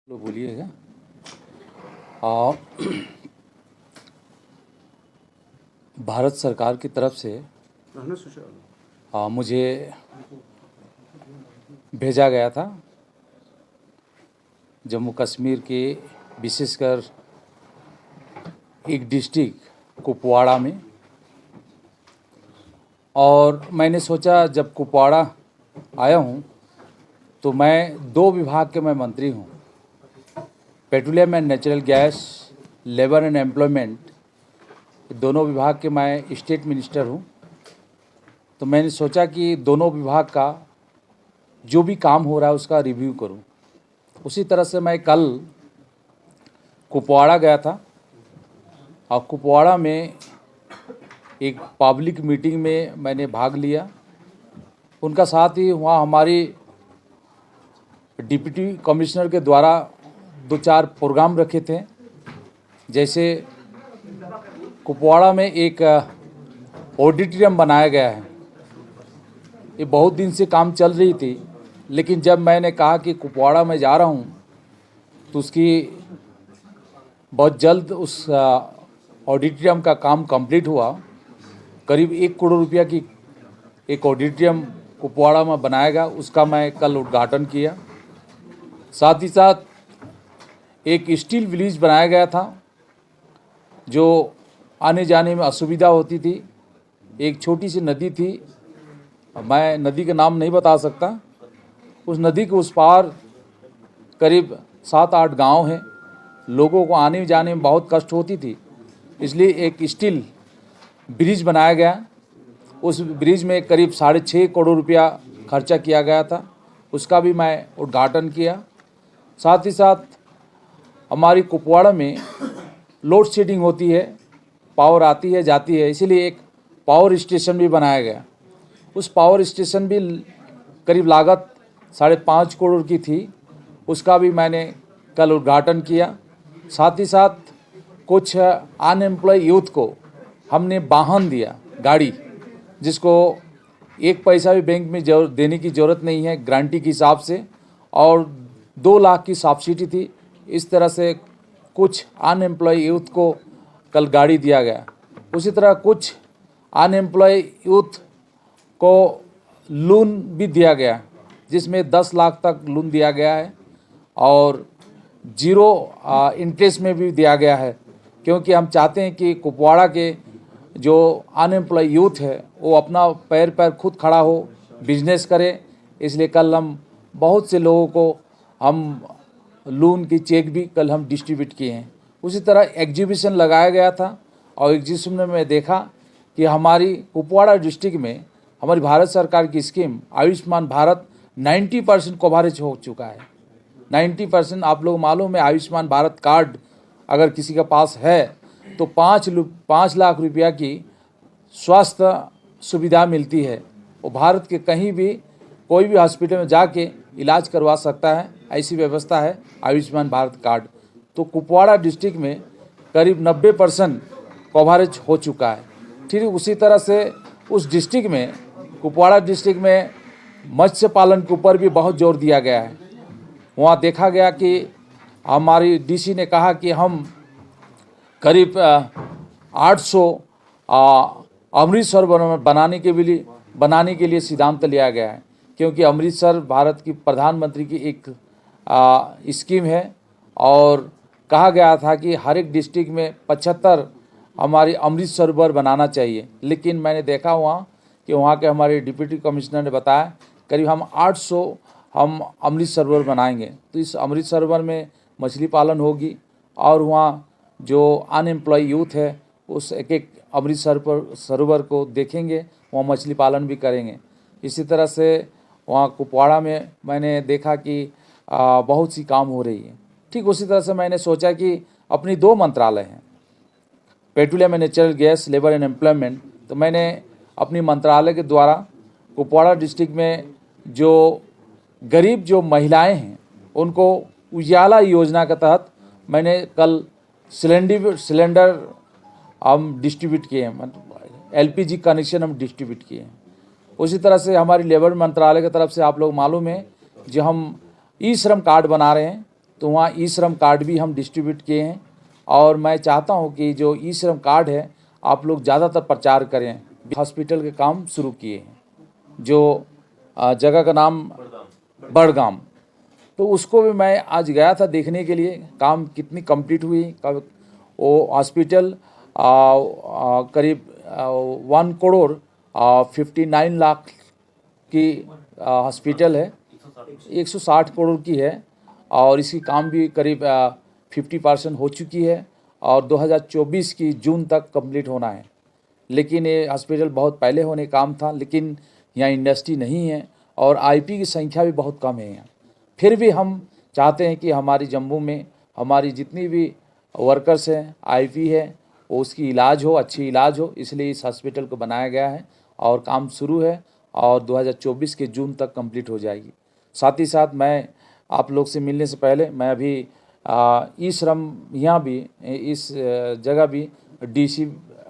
लो बोलिएगा। आ, भारत सरकार की तरफ से मुझे भेजा गया था जम्मू कश्मीर के विशेषकर एक डिस्ट्रिक्ट कुपवाड़ा में। और मैंने सोचा जब कुपवाड़ा आया हूँ तो मैं दो विभाग के मैं मंत्री हूँ, petroleum and natural gas, labour and employment, दोनों विभाग के मैं स्टेट मिनिस्टर हूँ। तो मैंने सोचा कि दोनों विभाग का जो भी काम हो रहा है उसका रिव्यू करूँ। उसी तरह से मैं कल कुपवाड़ा गया था और कुपवाड़ा में एक पब्लिक मीटिंग में मैंने भाग लिया। उनका साथ ही वहाँ हमारी डिप्टी कमिश्नर के द्वारा दो चार प्रोग्राम रखे थे। जैसे कुपवाड़ा में एक ऑडिटोरियम बनाया गया है, ये बहुत दिन से काम चल रही थी, लेकिन जब मैंने कहा कि कुपवाड़ा में जा रहा हूँ तो उसकी बहुत जल्द उस ऑडिटोरियम का काम कंप्लीट हुआ। करीब 1 करोड़ रुपया की एक ऑडिटोरियम कुपवाड़ा में बनाएगा, उसका मैं कल उद्घाटन किया। साथ ही साथ एक स्टील विलेज बनाया गया था जो आने जाने में असुविधा होती थी। एक छोटी सी नदी थी, मैं नदी का नाम नहीं बता सकता। उस नदी के उस पार करीब 7-8 गांव हैं, लोगों को आने जाने में बहुत कष्ट होती थी, इसलिए एक स्टील ब्रिज बनाया गया। उस ब्रिज में करीब 6.5 करोड़ रुपया खर्चा किया गया था, उसका भी मैं उद्घाटन किया। साथ ही साथ हमारी कुपवाड़ा में लोड शेडिंग होती है, पावर आती है जाती है, इसीलिए एक पावर स्टेशन भी बनाया गया। उस पावर स्टेशन भी करीब लागत 5.5 करोड़ की थी, उसका भी मैंने कल उद्घाटन किया। साथ ही साथ कुछ अनएम्प्लॉय यूथ को हमने वाहन दिया, गाड़ी, जिसको 1 पैसा भी बैंक में देने की ज़रूरत नहीं है, गारंटी के हिसाब से, और 2 लाख की सब्सिडी थी। इस तरह से कुछ अनएम्प्लॉय यूथ को कल गाड़ी दिया गया। उसी तरह कुछ अनएम्प्लॉय यूथ को लोन भी दिया गया, जिसमें 10 लाख तक लोन दिया गया है और 0 इंटरेस्ट में भी दिया गया है, क्योंकि हम चाहते हैं कि कुपवाड़ा के जो अनएम्प्लॉय यूथ है वो अपना पैर पर खुद खड़ा हो, बिजनेस करे। इसलिए कल हम बहुत से लोगों को हम लोन की चेक भी कल हम डिस्ट्रीब्यूट किए हैं। उसी तरह एग्जीबिशन लगाया गया था और एग्जीबिशन में मैं देखा कि हमारी कुपवाड़ा डिस्ट्रिक्ट में हमारी भारत सरकार की स्कीम आयुष्मान भारत 90% कवरेज हो चुका है। 90%। आप लोग मालूम है, आयुष्मान भारत कार्ड अगर किसी के पास है तो 5 लाख रुपया की स्वास्थ्य सुविधा मिलती है। वो भारत के कहीं भी कोई भी हॉस्पिटल में जाके इलाज करवा सकता है, ऐसी व्यवस्था है आयुष्मान भारत कार्ड। तो कुपवाड़ा डिस्ट्रिक्ट में करीब 90% कवरेज हो चुका है। ठीक उसी तरह से उस डिस्ट्रिक्ट में, कुपवाड़ा डिस्ट्रिक्ट में मत्स्य पालन के ऊपर भी बहुत जोर दिया गया है। वहाँ देखा गया कि हमारी डीसी ने कहा कि हम करीब 800 अमृतसर बनाने के लिए सिद्धांत लिया गया है, क्योंकि अमृतसर भारत की प्रधानमंत्री की एक स्कीम है और कहा गया था कि हर एक डिस्ट्रिक्ट में 75 हमारी अमृत सरोवर बनाना चाहिए। लेकिन मैंने देखा वहाँ कि वहाँ के हमारे डिप्टी कमिश्नर ने बताया करीब हम 800 हम अमृत सरोवर बनाएंगे। तो इस अमृत सरोवर में मछली पालन होगी और वहाँ जो अनएम्प्लॉय यूथ है उस एक अमृत सरोवर को देखेंगे, वहाँ मछली पालन भी करेंगे। इसी तरह से वहाँ कुपवाड़ा में मैंने देखा कि बहुत सी काम हो रही है। ठीक उसी तरह से मैंने सोचा कि अपनी 2 मंत्रालय हैं, petroleum and natural gas, labour and employment, तो मैंने अपनी मंत्रालय के द्वारा कुपवाड़ा डिस्ट्रिक्ट में जो गरीब जो महिलाएं हैं उनको उजाला योजना के तहत मैंने कल सिलेंडर हम डिस्ट्रीब्यूट किए हैं, LPG कनेक्शन हम डिस्ट्रीब्यूट किए हैं। उसी तरह से हमारी लेबर मंत्रालय की तरफ से आप लोग मालूम है जो हम ई श्रम कार्ड बना रहे हैं, तो वहाँ ई श्रम कार्ड भी हम डिस्ट्रीब्यूट किए हैं। और मैं चाहता हूँ कि जो ई श्रम कार्ड है आप लोग ज़्यादातर प्रचार करें। हॉस्पिटल के काम शुरू किए हैं, जो जगह का नाम बड़गाम, तो उसको भी मैं आज गया था देखने के लिए काम कितनी कंप्लीट हुई। वो हॉस्पिटल करीब 1 करोड़ 59 लाख की हॉस्पिटल है, 160 करोड़ की है और इसकी काम भी करीब 50% हो चुकी है और 2024 की जून तक कंप्लीट होना है। लेकिन ये हॉस्पिटल बहुत पहले होने काम था, लेकिन यहाँ इंडस्ट्री नहीं है और आईपी की संख्या भी बहुत कम है यहाँ। फिर भी हम चाहते हैं कि हमारी जम्मू में हमारी जितनी भी वर्कर्स हैं, आईपी है, वो उसकी इलाज हो, अच्छी इलाज हो, इसलिए इस हॉस्पिटल को बनाया गया है और काम शुरू है और 2024 के जून तक कंप्लीट हो जाएगी। साथ ही साथ मैं आप लोग से मिलने से पहले मैं अभी ई श्रम यहाँ भी इस जगह भी डीसी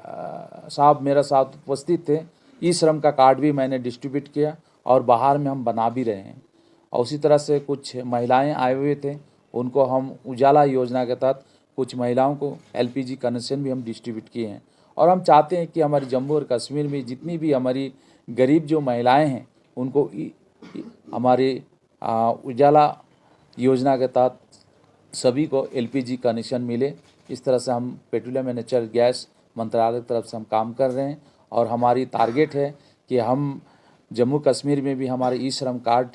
साहब मेरा साथ उपस्थित थे। ई श्रम का कार्ड भी मैंने डिस्ट्रीब्यूट किया और बाहर में हम बना भी रहे हैं। और उसी तरह से कुछ महिलाएं आए हुए थे, उनको हम उजाला योजना के तहत कुछ महिलाओं को एलपीजी कनेक्शन भी हम डिस्ट्रीब्यूट किए हैं। और हम चाहते हैं कि हमारी जम्मू और कश्मीर में जितनी भी हमारी गरीब जो महिलाएं हैं उनको हमारी उजाला योजना के तहत सभी को एलपीजी कनेक्शन मिले। इस तरह से हम पेट्रोलियम एंड नेचुरल गैस मंत्रालय की तरफ से हम काम कर रहे हैं और हमारी टारगेट है कि हम जम्मू कश्मीर में भी हमारे ई श्रम कार्ड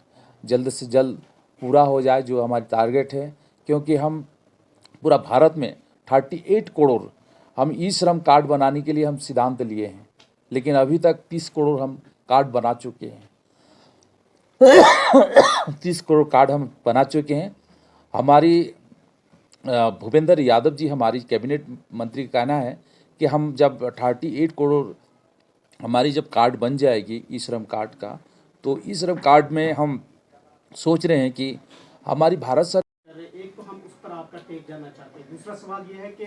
जल्द से जल्द पूरा हो जाए, जो हमारी टारगेट है। क्योंकि हम पूरा भारत में 38 करोड़ हम ई श्रम कार्ड बनाने के लिए हम सिद्धांत लिए हैं, लेकिन अभी तक 30 करोड़ हम कार्ड बना चुके हैं। 30 करोड़ कार्ड हम बना चुके हैं। हमारी भूपेंद्र यादव जी हमारी कैबिनेट मंत्री का कहना है कि हम जब 38 करोड़ हमारी जब कार्ड बन जाएगी ई श्रम कार्ड का, तो ई श्रम कार्ड में हम सोच रहे हैं कि हमारी भारत सरकार, एक तो हम उस पर आपका टेक जानना चाहते हैं। दूसरा सवाल ये है कि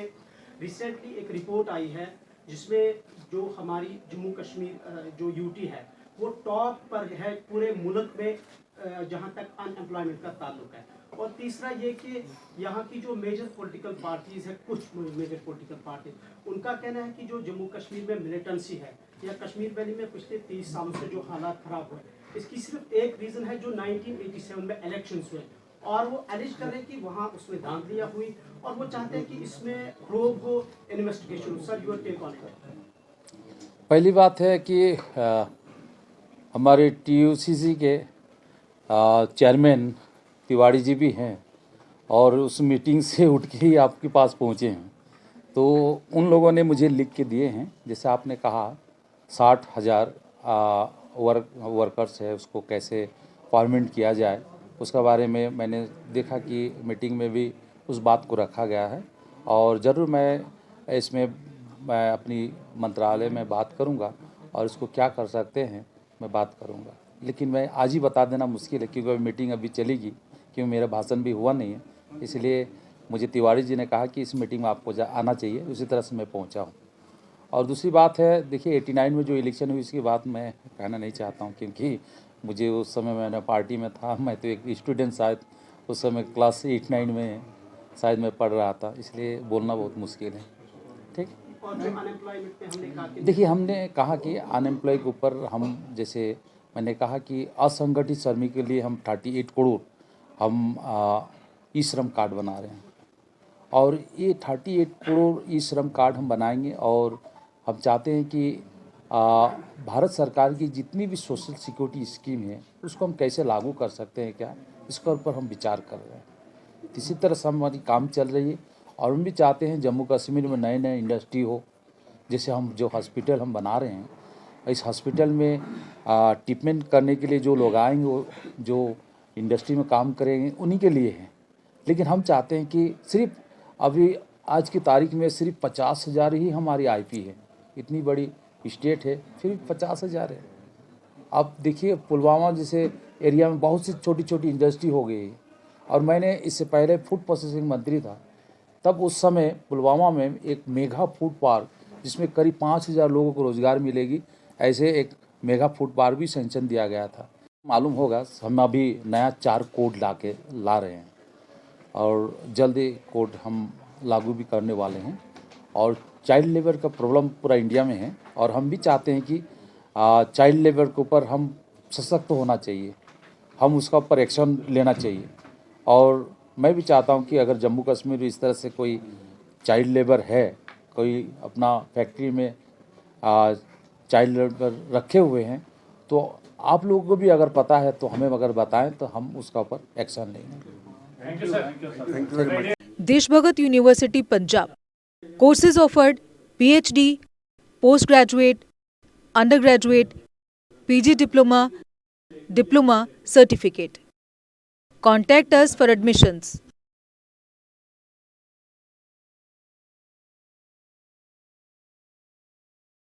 रिसेंटली एक रिपोर्ट आई है जिसमें जो हमारी जम्मू कश्मीर जो यूटी है वो टॉप पर है पूरे मुल्क में जहां तक अनएम्प्लॉयमेंट का ताल्लुक है। और तीसरा ये कि यहाँ की जो मेजर पॉलिटिकल पार्टीज है, कुछ मेजर पॉलिटिकल पार्टीज, उनका कहना है कि जो जम्मू कश्मीर में मिलिटेंसी है या कश्मीर वैली में पिछले 30 सालों से जो हालात खराब हुए, इसकी सिर्फ एक रीज़न है जो 1987 में इलेक्शंस हुए और वो एलिज कर रहे हैं कि वहाँ उसमें धांधलियाँ हुई और वो चाहते हैं कि इसमें प्रोब हो, investigation. Sir, your take on it. पहली बात है कि हमारे टीयूसीसी के चेयरमैन तिवारी जी भी हैं और उस मीटिंग से उठ के ही आपके पास पहुँचे हैं। तो उन लोगों ने मुझे लिख के दिए हैं, जैसे आपने कहा 60,000 वर्कर्स है, उसको कैसे फॉर्मेट किया जाए, उसका बारे में मैंने देखा कि मीटिंग में भी उस बात को रखा गया है और ज़रूर मैं अपनी मंत्रालय में बात करूंगा और इसको क्या कर सकते हैं मैं बात करूंगा। लेकिन मैं आज ही बता देना मुश्किल है क्योंकि मीटिंग अभी चलेगी, क्योंकि मेरा भाषण भी हुआ नहीं है। इसलिए मुझे तिवारी जी ने कहा कि इस मीटिंग में आपको आना चाहिए, उसी तरह से मैं पहुंचा हूं। और दूसरी बात है, देखिए 89 में जो इलेक्शन हुई इसकी बात मैं कहना नहीं चाहता हूं क्योंकि मुझे उस समय मैंने पार्टी में था, मैं तो एक स्टूडेंट शायद उस समय क्लास 8-9 में शायद मैं पढ़ रहा था, इसलिए बोलना बहुत मुश्किल है। ठीक। और जो अनएम्प्लॉयमेंट पे हमने कहा कि देखिए हमने कहा कि अनएम्प्लॉय के ऊपर हम, जैसे मैंने कहा कि असंगठित श्रमिक के लिए हम 38 करोड़ हम ई श्रम कार्ड बना रहे हैं और ये 38 करोड़ ई श्रम कार्ड हम बनाएंगे और हम चाहते हैं कि भारत सरकार की जितनी भी सोशल सिक्योरिटी स्कीम है उसको हम कैसे लागू कर सकते हैं, क्या इसके ऊपर हम विचार कर रहे हैं। इसी तरह से हमारी काम चल रही है और हम भी चाहते हैं जम्मू कश्मीर में नए नए इंडस्ट्री हो। जैसे हम जो हॉस्पिटल हम बना रहे हैं, इस हॉस्पिटल में ट्रीटमेंट करने के लिए जो लोग आएंगे वो जो इंडस्ट्री में काम करेंगे उन्हीं के लिए हैं। लेकिन हम चाहते हैं कि सिर्फ अभी आज की तारीख में सिर्फ 50,000 ही हमारी आईपी है। इतनी बड़ी स्टेट है फिर 50,000 है। अब देखिए पुलवामा जैसे एरिया में बहुत सी छोटी छोटी इंडस्ट्री हो गई है और मैंने इससे पहले फूड प्रोसेसिंग मंत्री था, तब उस समय पुलवामा में एक मेगा फूड पार्क जिसमें करीब 5,000 लोगों को रोज़गार मिलेगी, ऐसे एक मेगा फूड पार्क भी सैंक्शन दिया गया था। मालूम होगा हम अभी नया 4 कोड ला रहे हैं और जल्दी कोड हम लागू भी करने वाले हैं। और चाइल्ड लेबर का प्रॉब्लम पूरा इंडिया में है और हम भी चाहते हैं कि चाइल्ड लेबर के ऊपर हम सशक्त होना चाहिए, हम उसका ऊपर एक्शन लेना चाहिए। और मैं भी चाहता हूं कि अगर जम्मू कश्मीर में इस तरह से कोई चाइल्ड लेबर है, कोई अपना फैक्ट्री में चाइल्ड लेबर रखे हुए हैं, तो आप लोगों को भी अगर पता है तो हमें अगर बताएं तो हम उसका ऊपर एक्शन लेंगे। Deshbhagat university Punjab courses offered PhD, postgraduate, undergraduate, PG diploma, diploma certificate. Contact us for admissions.